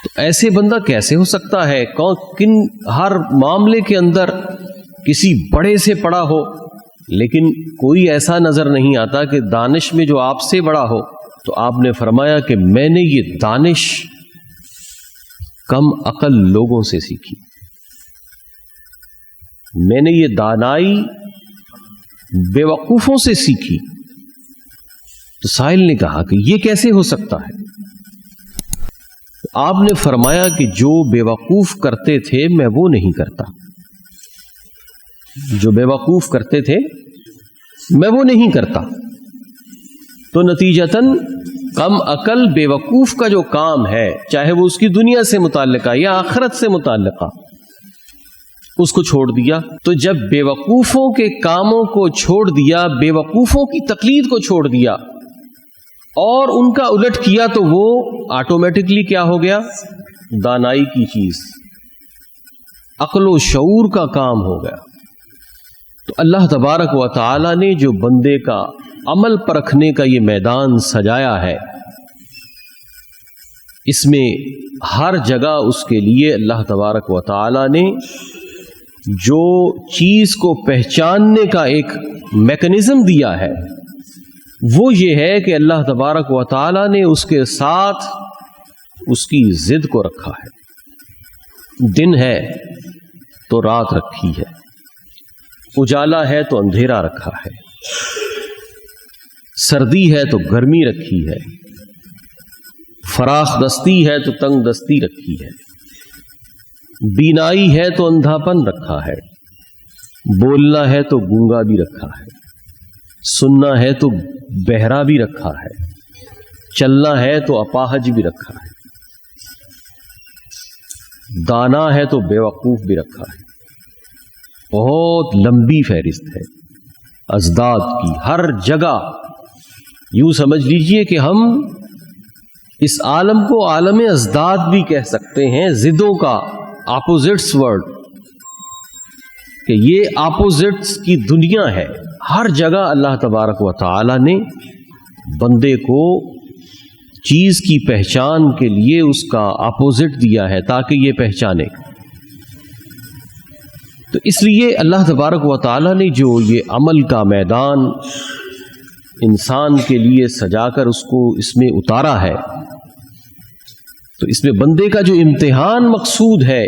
تو ایسے بندہ کیسے ہو سکتا ہے کن ہر معاملے کے اندر کسی بڑے سے پڑا ہو، لیکن کوئی ایسا نظر نہیں آتا کہ دانش میں جو آپ سے بڑا ہو؟ تو آپ نے فرمایا کہ میں نے یہ دانش کم عقل لوگوں سے سیکھی، میں نے یہ دانائی بے وقوفوں سے سیکھی۔ تو سائل نے کہا کہ یہ کیسے ہو سکتا ہے؟ آپ نے فرمایا کہ جو بے وقوف کرتے تھے میں وہ نہیں کرتا، جو بے وقوف کرتے تھے میں وہ نہیں کرتا۔ تو نتیجتاً کم عقل بے وقوف کا جو کام ہے، چاہے وہ اس کی دنیا سے متعلقہ یا آخرت سے متعلقہ، اس کو چھوڑ دیا۔ تو جب بے وقوفوں کے کاموں کو چھوڑ دیا، بے وقوفوں کی تقلید کو چھوڑ دیا اور ان کا الٹ کیا، تو وہ آٹومیٹکلی کیا ہو گیا؟ دانائی کی چیز، عقل و شعور کا کام ہو گیا۔ تو اللہ تبارک و تعالی نے جو بندے کا عمل پرکھنے کا یہ میدان سجایا ہے، اس میں ہر جگہ اس کے لیے اللہ تبارک و تعالی نے جو چیز کو پہچاننے کا ایک میکنزم دیا ہے، وہ یہ ہے کہ اللہ تبارک و تعالی نے اس کے ساتھ اس کی ضد کو رکھا ہے۔ دن ہے تو رات رکھی ہے، اجالا ہے تو اندھیرا رکھا ہے، سردی ہے تو گرمی رکھی ہے، فراخ دستی ہے تو تنگ دستی رکھی ہے، بینائی ہے تو اندھاپن رکھا ہے، بولنا ہے تو گونگا بھی رکھا ہے، سننا ہے تو بہرا بھی رکھا ہے، چلنا ہے تو اپاہج بھی رکھا ہے، دانا ہے تو بے وقوف بھی رکھا ہے۔ بہت لمبی فہرست ہے ازداد کی، ہر جگہ۔ یوں سمجھ لیجئے کہ ہم اس عالم کو عالم ازداد بھی کہہ سکتے ہیں، ضدوں کا، اپوزٹس ورڈ، کہ یہ اپوزٹس کی دنیا ہے۔ ہر جگہ اللہ تبارک و تعالی نے بندے کو چیز کی پہچان کے لیے اس کا اپوزٹ دیا ہے تاکہ یہ پہچانے۔ تو اس لیے اللہ تبارک و تعالی نے جو یہ عمل کا میدان انسان کے لیے سجا کر اس کو اس میں اتارا ہے، تو اس میں بندے کا جو امتحان مقصود ہے،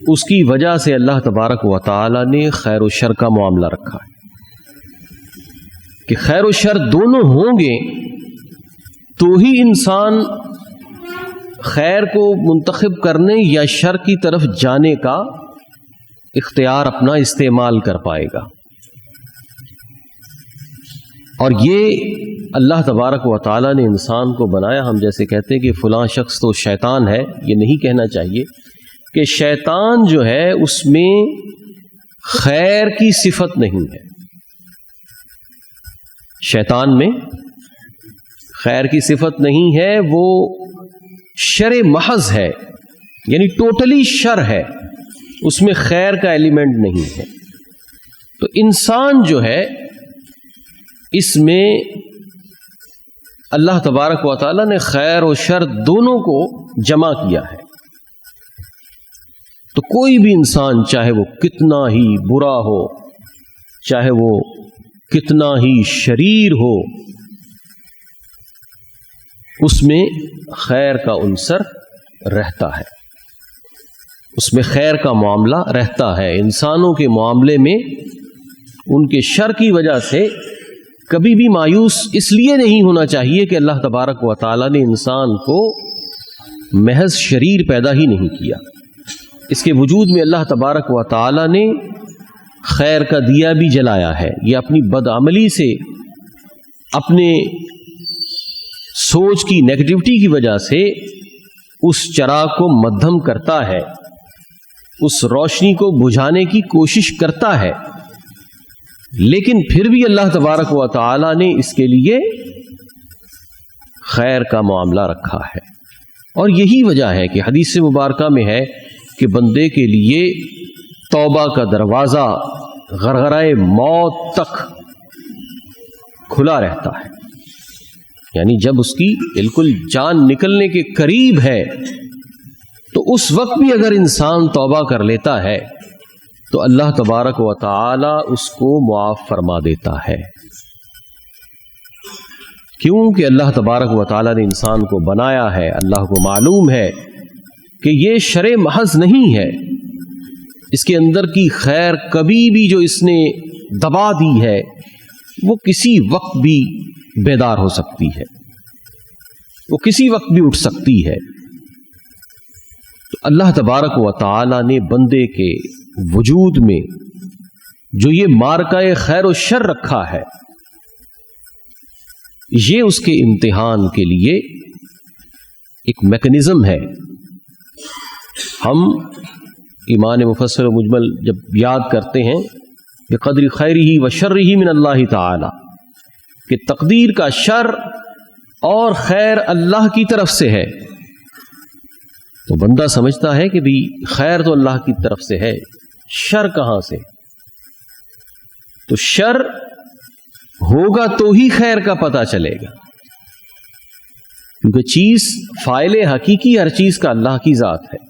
اس کی وجہ سے اللہ تبارک و تعالی نے خیر و شر کا معاملہ رکھا ہے کہ خیر و شر دونوں ہوں گے تو ہی انسان خیر کو منتخب کرنے یا شر کی طرف جانے کا اختیار اپنا استعمال کر پائے گا۔ اور یہ اللہ تبارک و تعالی نے انسان کو بنایا۔ ہم جیسے کہتے ہیں کہ فلاں شخص تو شیطان ہے، یہ نہیں کہنا چاہیے کہ شیطان جو ہے اس میں خیر کی صفت نہیں ہے، شیطان میں خیر کی صفت نہیں ہے، وہ شر محض ہے، یعنی ٹوٹلی شر ہے، اس میں خیر کا ایلیمنٹ نہیں ہے۔ تو انسان جو ہے اس میں اللہ تبارک و تعالی نے خیر و شر دونوں کو جمع کیا ہے۔ تو کوئی بھی انسان چاہے وہ کتنا ہی برا ہو، چاہے وہ کتنا ہی شریر ہو، اس میں خیر کا عنصر رہتا ہے، اس میں خیر کا معاملہ رہتا ہے۔ انسانوں کے معاملے میں ان کے شر کی وجہ سے کبھی بھی مایوس اس لیے نہیں ہونا چاہیے کہ اللہ تبارک و تعالی نے انسان کو محض شریر پیدا ہی نہیں کیا، اس کے وجود میں اللہ تبارک و تعالی نے خیر کا دیا بھی جلایا ہے۔ یہ اپنی بدعملی سے، اپنے سوچ کی نیگیٹیوٹی کی وجہ سے اس چراغ کو مدھم کرتا ہے، اس روشنی کو بجھانے کی کوشش کرتا ہے، لیکن پھر بھی اللہ تبارک و تعالی نے اس کے لیے خیر کا معاملہ رکھا ہے۔ اور یہی وجہ ہے کہ حدیث مبارکہ میں ہے کہ بندے کے لیے توبہ کا دروازہ غرغرۂ موت تک کھلا رہتا ہے، یعنی جب اس کی بالکل جان نکلنے کے قریب ہے تو اس وقت بھی اگر انسان توبہ کر لیتا ہے تو اللہ تبارک و تعالی اس کو معاف فرما دیتا ہے. کیوں کہ اللہ تبارک و تعالی نے انسان کو بنایا ہے، اللہ کو معلوم ہے کہ یہ شرع محض نہیں ہے، اس کے اندر کی خیر کبھی بھی جو اس نے دبا دی ہے وہ کسی وقت بھی بیدار ہو سکتی ہے، وہ کسی وقت بھی اٹھ سکتی ہے. تو اللہ تبارک و تعالی نے بندے کے وجود میں جو یہ مارکہ خیر و شر رکھا ہے، یہ اس کے امتحان کے لیے ایک میکنزم ہے. ہم ایمان مفصل و مجمل جب یاد کرتے ہیں بقدر خیرہ و شرہ من اللہ تعالی کہ تقدیر کا شر اور خیر اللہ کی طرف سے ہے، تو بندہ سمجھتا ہے کہ بھی خیر تو اللہ کی طرف سے ہے، شر کہاں سے؟ تو شر ہوگا تو ہی خیر کا پتہ چلے گا، کیونکہ چیز فاعل حقیقی ہر چیز کا اللہ کی ذات ہے.